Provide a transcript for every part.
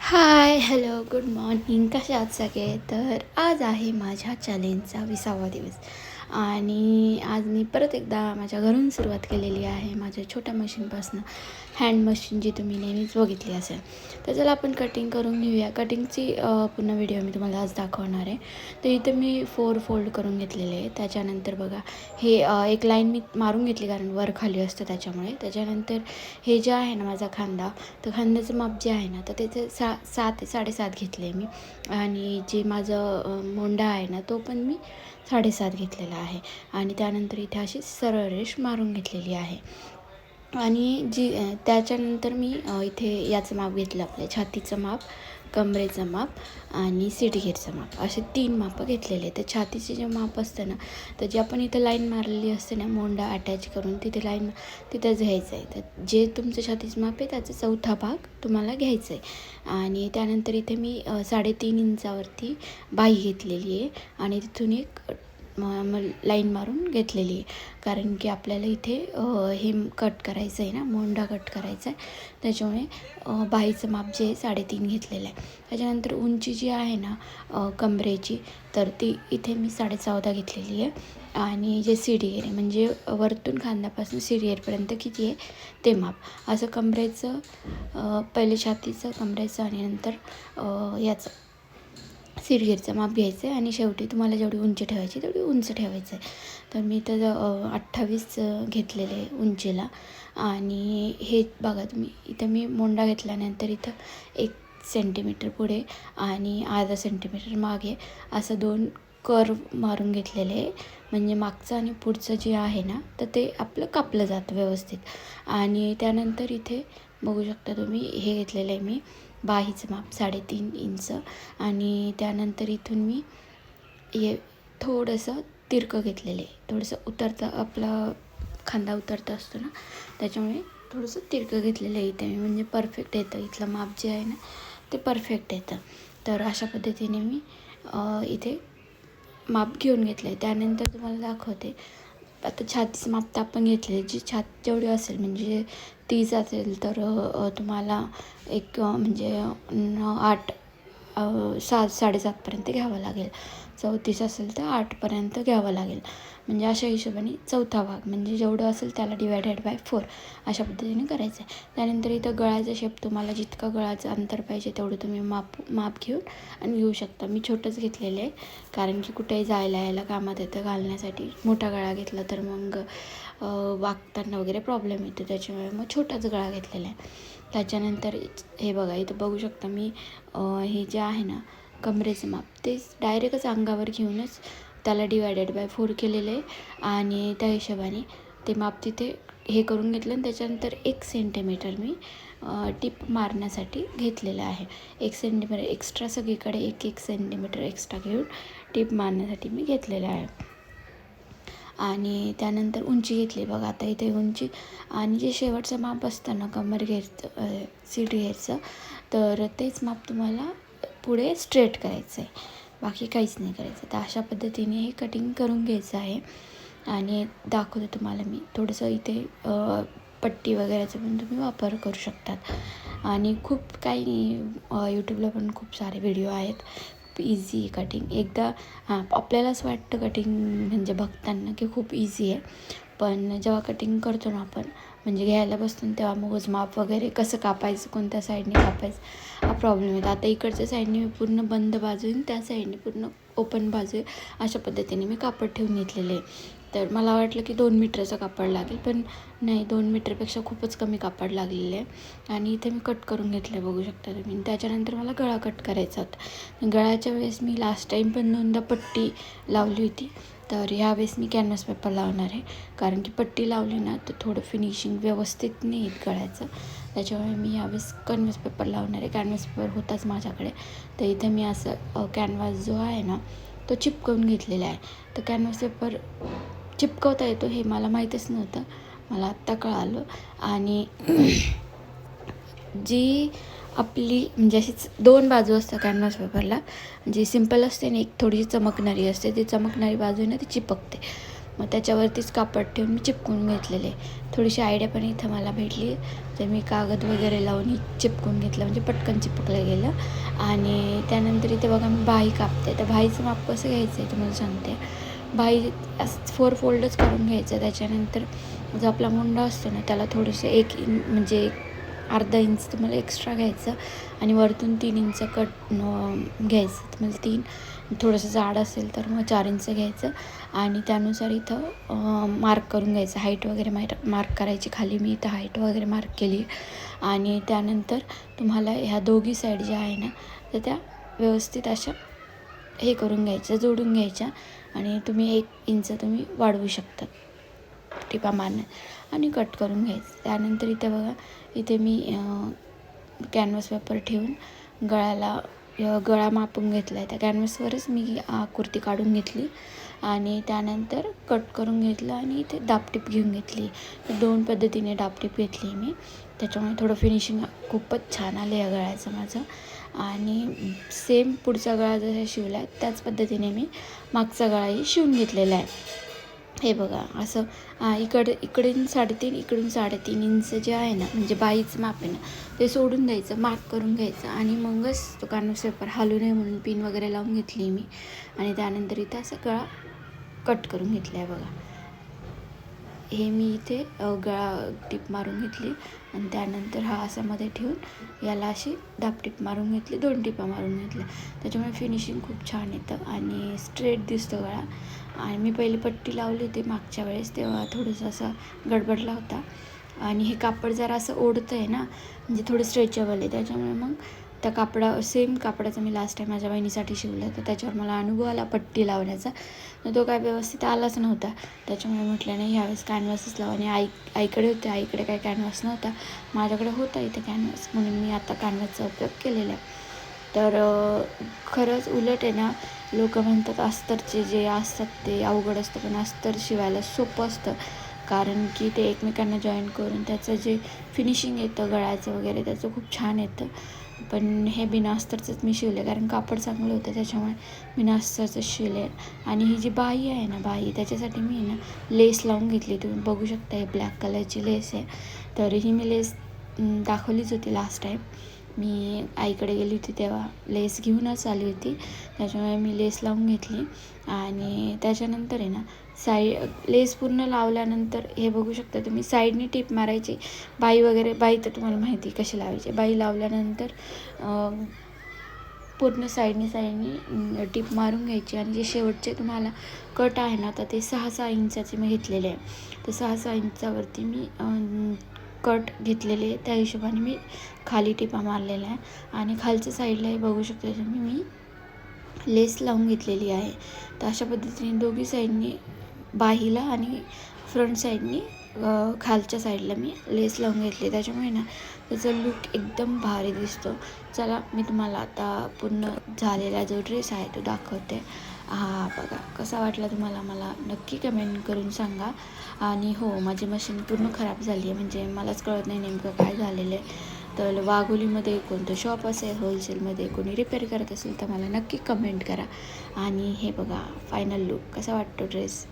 हाय, hello, good morning. कसे आहात सगळे? तर आज आहे माझ्या चॅलेंजचा 20वा दिवस आणि आज मी परत एकदा माझ्या घरून सुरुवात केलेली आहे, माझ्या छोट्या मशीनपासून. हँड मशीन जी तुम्ही नेहमीच बघितली असेल. तर चला आपण कटिंग करून घेऊया. कटिंगची पूर्ण व्हिडिओ मी तुम्हाला आज दाखवणार आहे. तर इथं मी 4 फोल्ड करून घेतलेले आहे. त्याच्यानंतर बघा हे एक लाईन मी मारून घेतली, कारण वर खाली असतं त्याच्यामुळे. त्याच्यानंतर हे जे आहे ना माझा खांदा, तर खांद्याचं माप जे आहे ना, तर त्याचे 7.5 घेतले मी. आणि जे माझं मोंढा आहे ना, तो पण मी 7.5 घेतलेला आहे. आणि त्यानंतर इथे अशी सरळ रेष मारून घेतलेली आहे. आणि त्याच्यानंतर मी इथे याचं माप घेतलं, आपल्या छातीचं माप, कमरेचं माप आणि सिटघेरचं माप, असे 3 मापं घेतलेले. तर छातीचे जे माप असतं ना, तर जे आपण इथं लाईन मारलेली असते ना, मोंडा अटॅच करून तिथे लाईन तिथंच घ्यायचं आहे. तर जे तुमचं छातीचं माप आहे त्याचा 4था भाग तुम्हाला घ्यायचा आहे. आणि त्यानंतर इथे मी 3.5 इंचावरती बाही घेतलेली आहे आणि तिथून एक लाईन मारून घेतलेली आहे, कारण की आपल्याला इथे हे कट करायचं आहे ना, मोंढा कट करायचा आहे. त्याच्यामुळे बाहीचं माप जे आहे 3.5 घेतलेलं आहे. त्याच्यानंतर उंची जी आहे ना कमरेची, तर ती इथे मी 14.5 घेतलेली आहे. आणि जे सिडीएर आहे, म्हणजे वरतून खांद्यापासून सिडीएरपर्यंत किती आहे ते माप, असं कमरेचं पहिले छातीचं, कमरेचं आणि नंतर याचं सिडगेरचं माप घ्यायचं आहे. आणि शेवटी तुम्हाला जेवढी उंची ठेवायची तेवढी उंच ठेवायचं आहे. तर मी तर 28 घेतलेले उंचीला. आणि हे बघा तुम्ही, इथं मी मोंडा घेतल्यानंतर इथं 1 सेंटीमीटर पुढे आणि अर्धा सेंटीमीटर मागे असं 2 कर्व मारून घेतलेले आहे. म्हणजे मागचं आणि पुढचं जे आहे ना, तर ते आपलं कापलं जातं व्यवस्थित. आणि त्यानंतर इथे बघू शकता तुम्ही, हे घेतलेलं आहे मी बाहीचं माप 3.5 इंच. आणि त्यानंतर इथून मी हे थोडंसं तिरकं घेतलेलं आहे. थोडंसं उतरता, आपला खांदा उतरता असतो ना, त्याच्यामुळे थोडंसं तिरकं घेतलेलं आहे इथे मी, म्हणजे परफेक्ट येतं. इथलं माप जे आहे ना, ते परफेक्ट येतं. तर अशा पद्धतीने मी इथे माप घेऊन घेतलं आहे. त्यानंतर तुम्हाला दाखवते. आता छातीचं माप तर आपण घेतले, जी छाती जेवढी असेल, म्हणजे 30 असेल तर तुम्हाला एक म्हणजे 7.5पर्यंत घ्यावं लागेल. 34 असेल तर 8पर्यंत घ्यावं लागेल. म्हणजे अशा हिशोबाने 4था भाग, म्हणजे जेवढं असेल त्याला डिवायडेड बाय 4 अशा पद्धतीने करायचं आहे. त्यानंतर इथं गळाचा शेप, तुम्हाला जितका गळाचं अंतर पाहिजे तेवढं तुम्ही माप घेऊन आणि घेऊ शकता. मी छोटंच घेतलेलं आहे, कारण की कुठेही जायला यायला कामात येतं घालण्यासाठी. मोठा गळा घेतला तर मग वागताना वगैरे प्रॉब्लेम येतो, त्याच्यामुळे मग छोटाच गळा घेतलेला आहे. त्याच्यानंतर हे बघा, इथं बघू शकता मी हे जे आहे ना कमरेचं माप, ते डायरेक्टच अंगावर घेऊनच त्याला डिवायडेड बाय 4 केलेलं आहे. आणि त्या हिशोबाने ते माप तिथे हे करून घेतलं. आणि त्याच्यानंतर 1 सेंटीमीटर मी टिप मारण्यासाठी घेतलेलं आहे. 1 सेंटीमीटर एक्स्ट्रा, सगळीकडे 1 सेंटीमीटर एक्स्ट्रा घेऊन टिप मारण्यासाठी मी घेतलेलं आहे. आणि त्यानंतर उंची घेतली बघा. आता इथे उंची आणि जे शेवटचं माप असतं ना सीट घेरचं, तर तेच माप तुम्हाला पुढे स्ट्रेट करायचं आहे, बाकी काहीच नाही करायचं. तर अशा पद्धतीने हे कटिंग करून घ्यायचं आहे. आणि दाखवते तुम्हाला मी थोडंसं इथे पट्टी वगैरेचा पण तुम्ही वापर करू शकतात. आणि खूप काही यूट्यूबला पण खूप सारे व्हिडिओ आहेत, इझी कटिंग. एकदा आपल्याला असं वाटतं कटिंग म्हणजे बघताना की खूप इझी आहे, पण जेव्हा कटिंग करतो ना आपण, म्हणजे घ्यायला बसतो तेव्हा मगच माप वगैरे कसं कापायचं, कोणत्या साईडने कापायचं, हा प्रॉब्लेम येतो. आता इकडच्या साईडने मी पूर्ण बंद बाजू आहे, त्या साईडने पूर्ण ओपन बाजू आहे, अशा पद्धतीने मी कापड ठेवून घेतलेले आहे. तर मला वाटलं की 2 मीटरचं कापड लागेल, पण नाही, 2 मीटरपेक्षा खूपच कमी कापड लागलेलं आहे. आणि इथे मी कट करून घेतलं, बघू शकता तुम्ही. त्याच्यानंतर मला गळा कट करायचा होता. गळ्याच्या वेळेस मी लास्ट टाईम पण 2दा पट्टी लावली होती, तर ह्यावेळेस मी कॅनव्हास पेपर लावणार आहे, कारण की पट्टी लावली ना तर थोडं फिनिशिंग व्यवस्थित नाही येत गळ्याचं. त्याच्यामुळे मी यावेळेस कॅनव्हास पेपर लावणार आहे. कॅनव्हास पेपर होताच माझ्याकडे, तर इथे मी असं कॅनव्हास जो आहे ना तो चिपकवून घेतलेला आहे. तर कॅनव्हास पेपर चिपकवता येतो हे मला माहीतच नव्हतं, मला आत्ता कळालं. आणि जी आपली म्हणजे अशीच 2 बाजू असतात कॅनव्हास पेपरला, जी सिंपल असते आणि एक थोडीशी चमकणारी असते. ती चमकणारी बाजू आहे ना ती चिपकते. मग त्याच्यावरतीच कापड ठेवून मी चिपकून घेतलेले. थोडीशी आयडिया पण इथं मला भेटली, तर मी कागद वगैरे लावून चिपकून घेतलं, म्हणजे पटकन चिपकलं गेलं. आणि त्यानंतर इथे बघा मी बाही कापते. तर बाहीचं माप कसं घ्यायचं आहे तुम्हाला सांगते. बाही 4 फोल्डच करून घ्यायचं. त्याच्यानंतर जो आपला मुंडा असतो ना, त्याला थोडंसं 1 म्हणजे अर्धा इंच तुम्हाला एक्स्ट्रा घ्यायचं आणि वरतून 3 इंच कट घ्यायचं. तुम्हाला 3 थोडंसं जाड असेल तर मग 4 इंच घ्यायचं आणि त्यानुसार इथं मार्क करून घ्यायचं. हाईट वगैरे मार्क करायची. खाली मी इथं हाईट वगैरे मार्क केली. आणि त्यानंतर तुम्हाला ह्या दोघी साईड ज्या आहे ना, तर त्या व्यवस्थित अशा हे करून घ्यायच्या, जोडून घ्यायच्या. आणि तुम्ही 1 इंच तुम्ही वाढवू शकता टिपा मारण्यात आणि कट करून घ्यायचं. त्यानंतर इथे बघा, इथे मी कॅनव्हास पेपर ठेवून गळा मापून घेतला आहे. त्या कॅनव्हासवरच मी कुर्ती काढून घेतली आणि त्यानंतर कट करून घेतलं आणि इथे दाबटीप घेऊन घेतली. 2 पद्धतीने दाबटीप घेतली मी. त्याच्यामुळे थोडं फिनिशिंग खूपच छान आलं या गळ्याचं माझं. आणि सेम पुढचा गळा जसा शिवला आहे त्याच पद्धतीने मी मागचा गळाही शिवून घेतलेला आहे. हे बघा असं इकडून 3.5 इकडून 3.5 इंच जे आहे ना, म्हणजे बाहीचं माप आहे ना, ते सोडून द्यायचं, मार्क करून घ्यायचं आणि मगच तो कॅनव्हास पेपर हलू नये म्हणून पिन वगैरे लावून घेतली मी. आणि त्यानंतर इथं असं गळा कट करून घेतला आहे बघा. हे मी इथे गळा टीप मारून घेतली आणि त्यानंतर हा असा मध्ये ठेवून याला अशी दाबटीप मारून घेतली, 2 टिपा मारून घेतल्या. त्याच्यामुळे फिनिशिंग खूप छान येतं आणि स्ट्रेट दिसतो गळा. आणि मी पहिली पट्टी लावली होती मागच्या वेळेस, तेव्हा थोडंसं असा गडबडला होता. आणि हे कापड जरा असं ओढतं आहे ना, म्हणजे थोडं स्ट्रेचेबल आहे. त्याच्यामुळे मग त्या सेम कापडाचं मी लास्ट टाईम माझ्या बहिणीसाठी शिवलं, तर त्याच्यावर मला अनुभव आला पट्टी लावण्याचा. तर तो काय व्यवस्थित आलाच नव्हता. त्याच्यामुळे म्हटलं नाही, ह्यावेळेस कॅनव्हासच लावा. आणि आईकडे होते, आईकडे काही कॅनव्हास नव्हता, माझ्याकडे होता इथे कॅनव्हास, म्हणून मी आता कॅनव्हासचा उपयोग केलेला आहे. तर खरंच उलट आहे ना, लोक म्हणतात अस्तरचे जे असतात ते अवघड असतं, पण अस्तर शिवायला सोपं असतं. कारण की ते एकमेकांना जॉईन करून त्याचं जे फिनिशिंग येतं गळ्याचं वगैरे त्याचं खूप छान येतं. पण हे बिना अस्तरचंच मी शिवले, कारण कापड चांगलं होतं, त्याच्यामुळे बिना अस्तरचंच शिवले. आणि ही जी बाही आहे ना, बाही त्याच्यासाठी मी ना लेस लावून घेतली. तुम्ही बघू शकता, हे ब्लॅक कलरची लेस आहे. तर ही मी लेस दाखवलीच होती लास्ट टाईम मी आईकडे गेली होती, तेव्हा लेस घेऊनच आली होती. त्याच्यामुळे मी लेस लावून घेतली. आणि त्याच्यानंतर आहे ना, लेस पूर्ण लावल्यानंतर हे बघू शकता तुम्ही, साईडनी टीप मारायची. बाई तर तुम्हाला माहिती कशी लावायची. बाई लावल्यानंतर पूर्ण साईडनी टीप मारून घ्यायची. आणि जे शेवटचे तुम्हाला कट आहे ना, तर ते 6-6 इंचाचे मी घेतलेले आहे. तर 6-6 इंचावरती मी कट घेतलेले, त्या हिशोबाने मी खाली टिपा मारलेल्या आहे. आणि खालच्या साईडलाही बघू शकता तुम्ही, मी लेस लावून घेतलेली आहे. तर अशा पद्धतीने दोघी साईडनी बाहीला आणि फ्रंट साईडनी खालच्या साईडला मी लेस लावून घेतली. त्याच्यामुळे ना त्याचा लूक एकदम भारी दिसतो. चला, मी तुम्हाला आता पूर्ण झालेला जो ड्रेस आहे तो दाखवते. हा बघा कसा वाटला तुम्हाला, मला नक्की कमेंट करून सांगा. आणि हो, माझी मशीन पूर्ण खराब झाली आहे, म्हणजे मलाच कळत नाही नेमकं काय झालेलं आहे. तर वाघोलीमध्ये कोणतं शॉप असेल होलसेलमध्ये कोणी रिपेअर करत असेल तर मला नक्की कमेंट करा. आणि हे बघा फायनल लूक कसा वाटतो ड्रेस,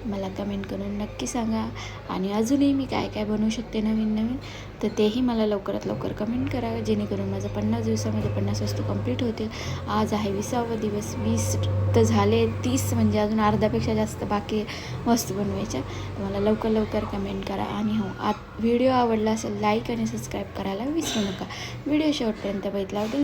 मला कमेंट करून नक्की सांगा. आणि अजूनही मी काय काय बनवू शकते नवीन तर तेही मला लवकरात लवकर कमेंट करा, जेणेकरून माझं 50 दिवसामध्ये 50 वस्तू कंप्लीट होतील. आज आहे 20वा दिवस. 20 तर झाले, 30 म्हणजे अजून अर्ध्यापेक्षा जास्त बाकी वस्तू बनवायच्या. मला लवकर कमेंट करा. आणि हो, व्हिडिओ आवडला असेल लाईक आणि सबस्क्राईब करायला विसरू नका. व्हिडिओ शेवटपर्यंत बघितला